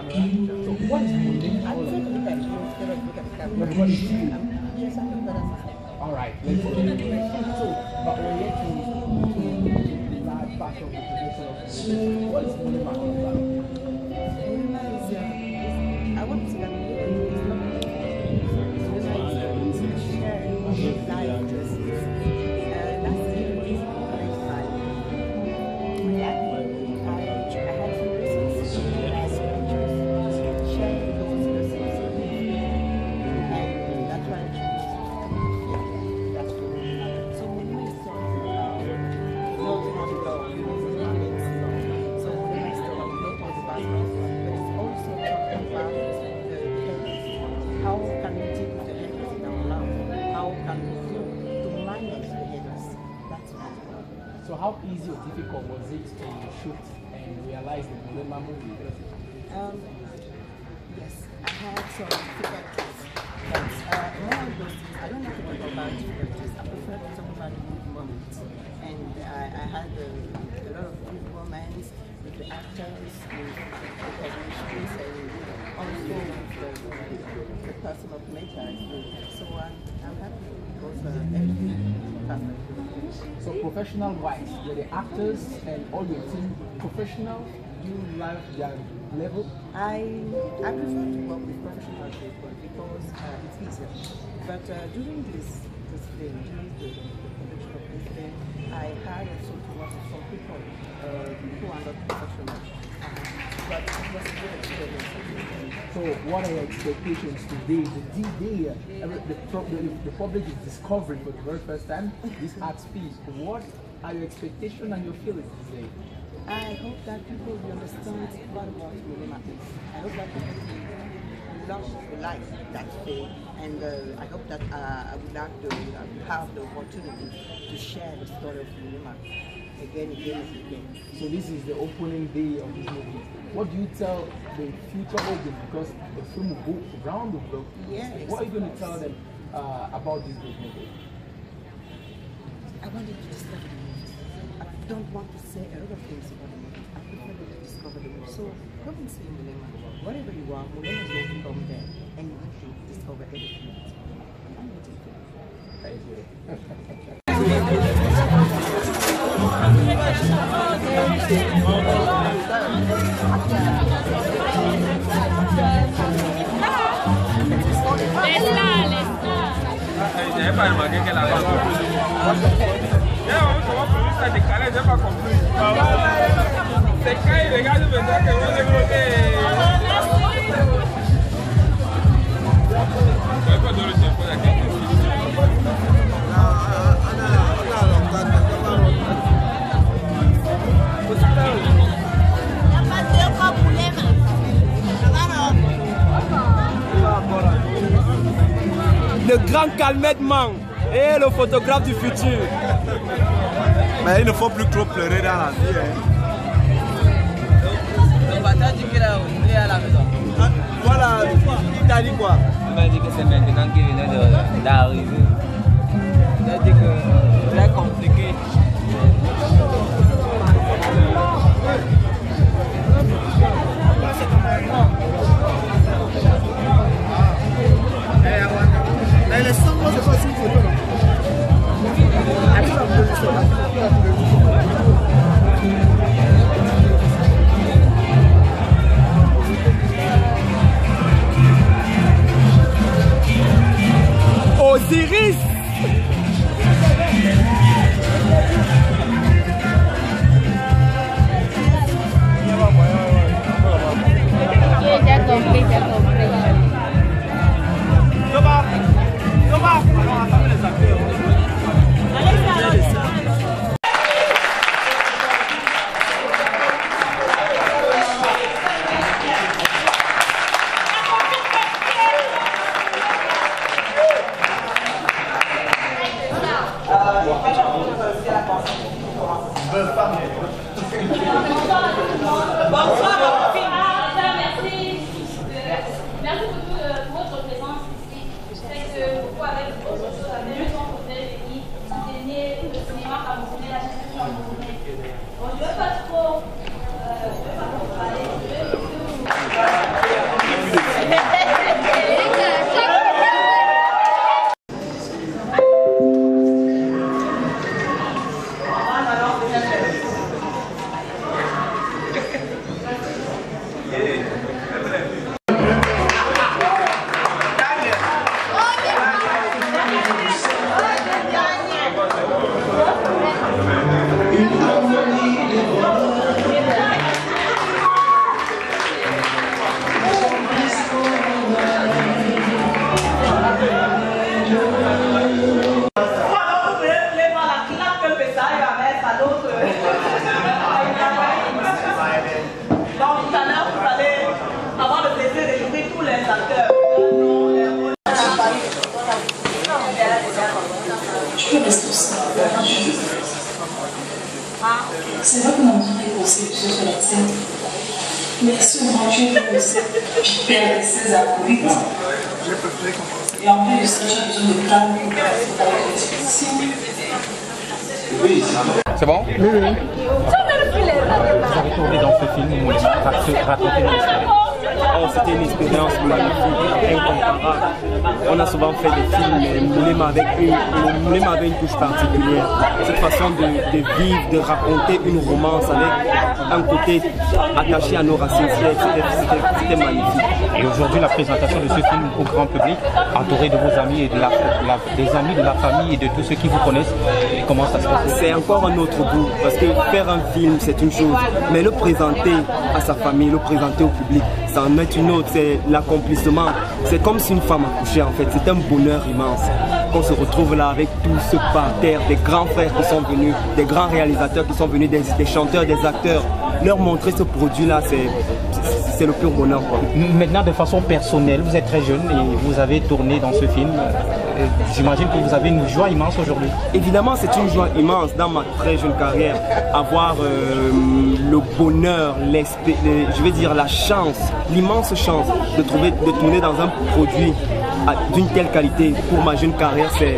camera. So what is Mulema? I'm going to look at you instead of look at the camera. But what is she? Yes, I'm the brother sister. Alright, let's go. So, but we're here to large part of the tradition of Mulema. What is Mulema all about? Mulema is, I want to say that Mulema is not sharing life justice. Last year, this was my dad. I had some lessons as pictures, sharing those lessons. And that's why I chose. That's what so Mulema is talking about building on law, Islamic law. So Mulema is talking not only about law, but it's also talking about how can we deal with the headers in our life? How can we do to manage the headers? That's what it's about. So how easy or difficult was it to shoot and realize the Mulema movie? Yes, I had some difficulties. But one of those things, I don't like to talk about difficulties. I prefer to talk about the good moments. And I had a lot of good moments with the actors, with the technicians, and also with the person of nature. So I'm happy because everything is perfect. So professional wise, were the actors and all your team professional? Do you like their level? I prefer to work with professional people because it's easier. But during this film, during the production of this film, I had also to work with some people who are not professional. But it was a good experience. So what are your expectations today? The D-Day, the public is discovering for the very first time this art piece. What are your expectations and your feelings today? I hope that people will understand what Mulema is. I hope that people will love life that way, and I hope that I would like to have the opportunity to share the story of Mulema again. So this is the opening day of this movie. What do you tell the future audience, because the film will go around the globe? Yes. What are you going to tell them about this great movie? I want them to discover the movie. I don't want to say a lot of things about the movie. I prefer them to discover the movie. So come and see Mulema. Whatever you are, Mulema is going to come there, and you want to discover everything. I'm waiting for you. Thank you. J'avais pas remarqué qu'elle avait compris. Ça décalait, j'ai pas compris. C'est quand il regarde maintenant que moi j'ai bloqué. Je vais pas donner le tempo de la question. Le grand Calmed Mang et le photographe du futur. Mais il ne faut plus trop pleurer dans la vie. Donc, t'as dit qu'il est à la maison. Voilà, il t'a dit quoi? Il m'a dit que c'est maintenant qu'il venait d'arriver. Il a dit que c'est compliqué. Mais les sons, moi, c'est pas si tu veux. Osiris. C'est vrai qu'on a besoin de conceptions sur la scène, mais souvent tu es hyper ces alcooliques. Et en plus de ça, j'ai besoin de calme pour faire l'exposition. Oui, c'est bon? Oui, oui. Vous avez tourné dans ce film, raconter l'histoire. Oh, c'était une expérience magnifique, incomparable. On a souvent fait des films, mais Moulema avait une touche particulière. Cette façon de vivre, de raconter une romance avec un côté attaché à nos racines, c'était magnifique. Et aujourd'hui, la présentation de ce film au grand public, entouré de vos amis et des amis de la famille et de tous ceux qui vous connaissent, comment ça se passe? C'est encore un autre goût, parce que faire un film, c'est une chose, mais le présenter à sa famille, le présenter au public, ça en est une autre, c'est l'accomplissement. C'est comme si une femme accouchait en fait, c'est un bonheur immense. Qu'on se retrouve là avec tout ce parterre, des grands frères qui sont venus, des grands réalisateurs qui sont venus, des chanteurs, des acteurs. Leur montrer ce produit-là, c'est le pur bonheur, quoi. Maintenant, de façon personnelle, vous êtes très jeune et vous avez tourné dans ce film. J'imagine que vous avez une joie immense aujourd'hui. Évidemment, c'est une joie immense dans ma très jeune carrière. Avoir le bonheur, je vais dire la chance, l'immense chance de tourner dans un produit d'une telle qualité. Pour ma jeune carrière, c'est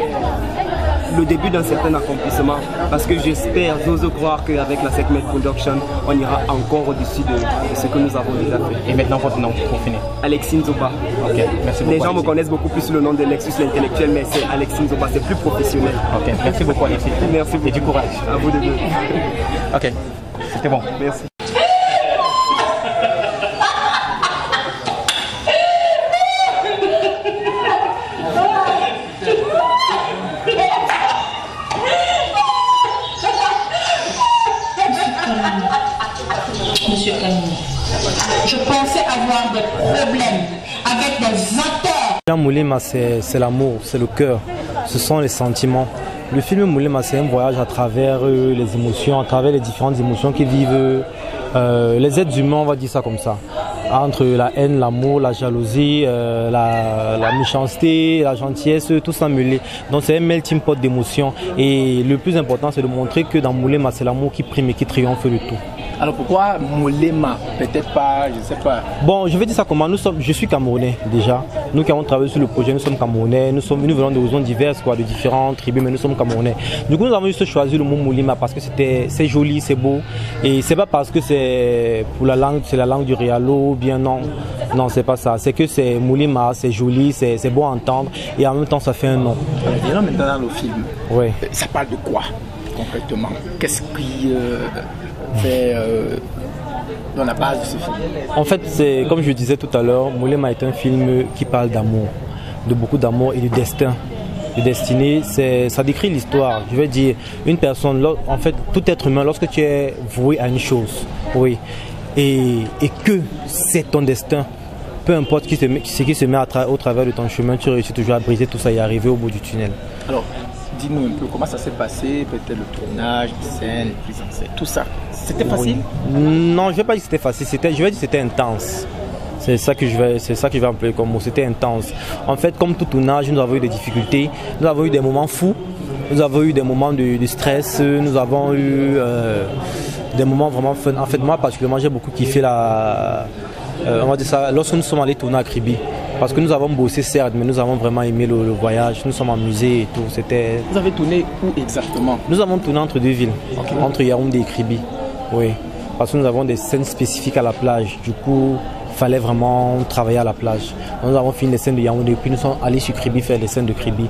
le début d'un certain accomplissement, parce que j'ose croire qu'avec la Segment Production, on ira encore au-dessus de ce que nous avons déjà fait. Et maintenant votre nom pour finir? Alexis Nzoba. Ok, merci beaucoup. Les gens me connaissent beaucoup plus sous le nom de Lexus l'intellectuel, mais c'est Alexis Nzoba, c'est plus professionnel. Ok, merci beaucoup Alexis. Merci beaucoup. Et du courage. À vous de deux. Ok, c'était bon. Merci. Monsieur Camille, je pensais avoir des problèmes avec des acteurs. Moulema, c'est l'amour, c'est le cœur, ce sont les sentiments. Le film Moulema, c'est un voyage à travers les émotions, à travers les différentes émotions qui vivent les êtres humains, on va dire ça comme ça. Entre la haine, l'amour, la jalousie, la méchanceté, la gentillesse, tout ça mêlé. Donc c'est un melting pot d'émotions. Et le plus important, c'est de montrer que dans Moulema, c'est l'amour qui prime et qui triomphe de tout. Alors pourquoi Moulema? Peut-être pas, je ne sais pas. Bon, je vais dire ça comment. Je suis Camerounais déjà. Nous qui avons travaillé sur le projet, nous sommes Camerounais. Nous venons d'horizons diverses, de différentes tribus, mais nous sommes Camerounais. Du coup, nous avons juste choisi le mot Moulema parce que c'est joli, c'est beau. Et c'est pas parce que c'est pour la langue, c'est la langue du Rialo, bien non. Non, c'est pas ça. C'est que c'est Moulema, c'est joli, c'est beau à entendre. Et en même temps, ça fait un nom. Revenons maintenant dans le film. Oui. Ça parle de quoi concrètement? Qu'est-ce qui fait dans la base de ce film? En fait, c'est comme je disais tout à l'heure, Moulema est un film qui parle d'amour, de beaucoup d'amour et de destin. De destinée, ça décrit l'histoire. Je veux dire, une personne, en fait, tout être humain, lorsque tu es voué à une chose, oui, et que c'est ton destin, peu importe ce qui se met au travers de ton chemin, tu réussis toujours à briser tout ça et arriver au bout du tunnel. Alors, dis-nous un peu comment ça s'est passé, peut-être le tournage, les scènes, les prises en scène, tout ça. C'était facile? Non, je ne vais pas dire que c'était facile, je vais dire que c'était intense. C'est ça que je vais employer comme mot, c'était intense. En fait, comme tout tournage, nous avons eu des difficultés, nous avons eu des moments fous, nous avons eu des moments de stress, nous avons eu des moments vraiment fun. En fait, moi particulièrement, j'ai beaucoup kiffé on va dire ça, lorsque nous sommes allés tourner à Kribi. Parce que nous avons bossé certes, mais nous avons vraiment aimé le voyage, nous sommes amusés et tout. Vous avez tourné où exactement? Nous avons tourné entre deux villes, entre Yaoundé et Kribi. Oui, parce que nous avons des scènes spécifiques à la plage. Du coup, il fallait vraiment travailler à la plage. Nous avons fini les scènes de Yaoundé, puis nous sommes allés sur Kribi faire les scènes de Kribi.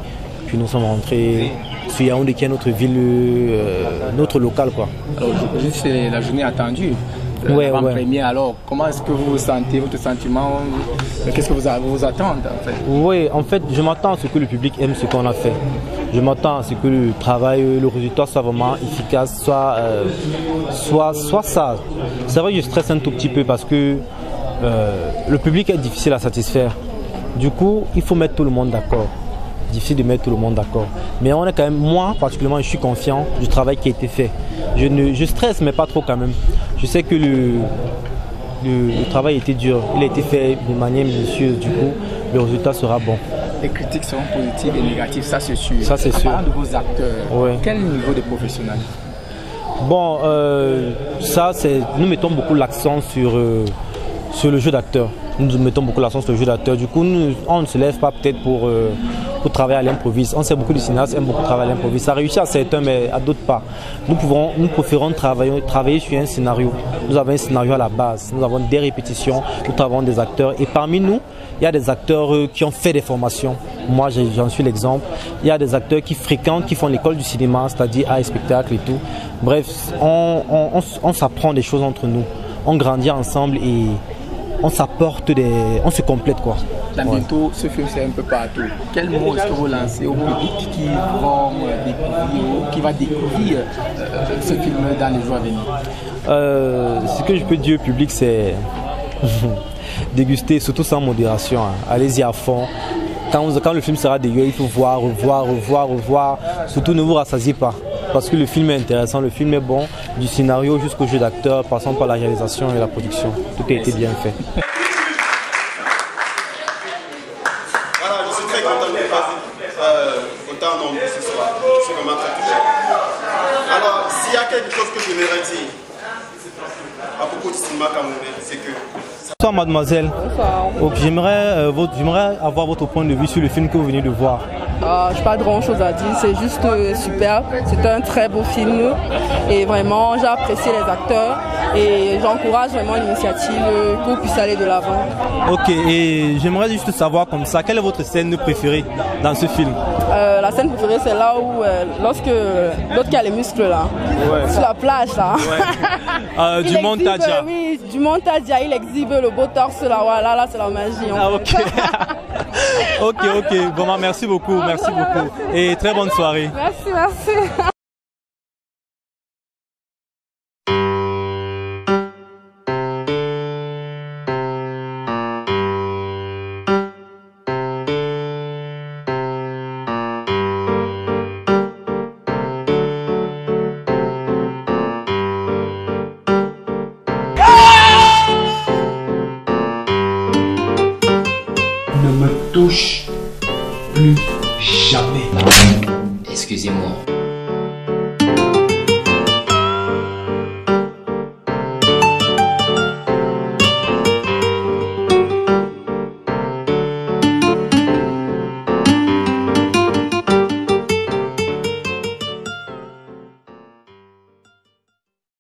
Puis nous sommes rentrés sur Yaoundé, qui est notre ville, notre local, quoi. Alors, c'est la journée attendue. l'avant-première. Alors, comment est-ce que vous vous sentez, votre sentiment? Qu'est-ce que vous attendez en fait? Oui, en fait, je m'attends à ce que le public aime ce qu'on a fait. Je m'attends à ce que le travail, le résultat soit vraiment efficace, soit ça. C'est vrai que je stresse un tout petit peu parce que le public est difficile à satisfaire. Du coup, il faut mettre tout le monde d'accord. Difficile de mettre tout le monde d'accord. Mais on est quand même, moi particulièrement, je suis confiant du travail qui a été fait. Je stresse, mais pas trop quand même. Je sais que le travail a été dur. Il a été fait de manière minutieuse. Du coup, le résultat sera bon. Les critiques seront positives et négatives, ça c'est sûr. Ça c'est sûr. Parlant de vos acteurs, quel niveau de professionnalisme? Bon, ça c'est. Nous mettons beaucoup l'accent sur le jeu d'acteur. Nous mettons beaucoup l'accent sur le jeu d'acteur. Du coup, on ne se lève pas peut-être pour travailler à l'improviste. On sait beaucoup de cinéastes aiment beaucoup travailler à l'improviste. Ça réussit à certains, mais à d'autres pas. Nous préférons travailler sur un scénario. Nous avons un scénario à la base. Nous avons des répétitions. Nous travaillons des acteurs. Et parmi nous, il y a des acteurs qui ont fait des formations. Moi, j'en suis l'exemple. Il y a des acteurs qui fréquentent, qui font l'école du cinéma, c'est-à-dire art et spectacle et tout. Bref, on s'apprend des choses entre nous. On grandit ensemble et on se complète quoi. Bientôt, ce film c'est un peu partout. Quel mot est-ce que vous lancez au public qui va découvrir ce film dans les jours à venir? Ce que je peux dire au public, c'est déguster, surtout sans modération. Hein. Allez-y à fond. Quand le film sera dégueu, il faut revoir. Surtout ne vous rassasiez pas. Parce que le film est intéressant, le film est bon, du scénario jusqu'au jeu d'acteur, passant par la réalisation et la production. Tout a été bien fait. Voilà, je suis très content de vous passer autant nombreux ce soir. Je suis vraiment très touché. Alors, s'il y a quelque chose que je j'aimerais dire à propos du cinéma camerounais, c'est que... Bonsoir mademoiselle. Bonsoir. J'aimerais avoir votre point de vue sur le film que vous venez de voir. Je n'ai pas grand chose à dire, c'est juste super. C'est un très beau film et vraiment j'ai apprécié les acteurs et j'encourage vraiment l'initiative pour qu'on puisse aller de l'avant. Ok, et j'aimerais juste savoir comme ça, quelle est votre scène préférée dans ce film? La scène préférée c'est là où l'autre qui a les muscles là, sur la plage là. Ouais. Du Montadia. Oui, du Montadia, il exhibe le beau torse là, voilà, là c'est la magie. Ah, ok. Ok, bon, merci beaucoup. Et très bonne soirée. Merci. Ne me touche plus jamais. Excusez-moi.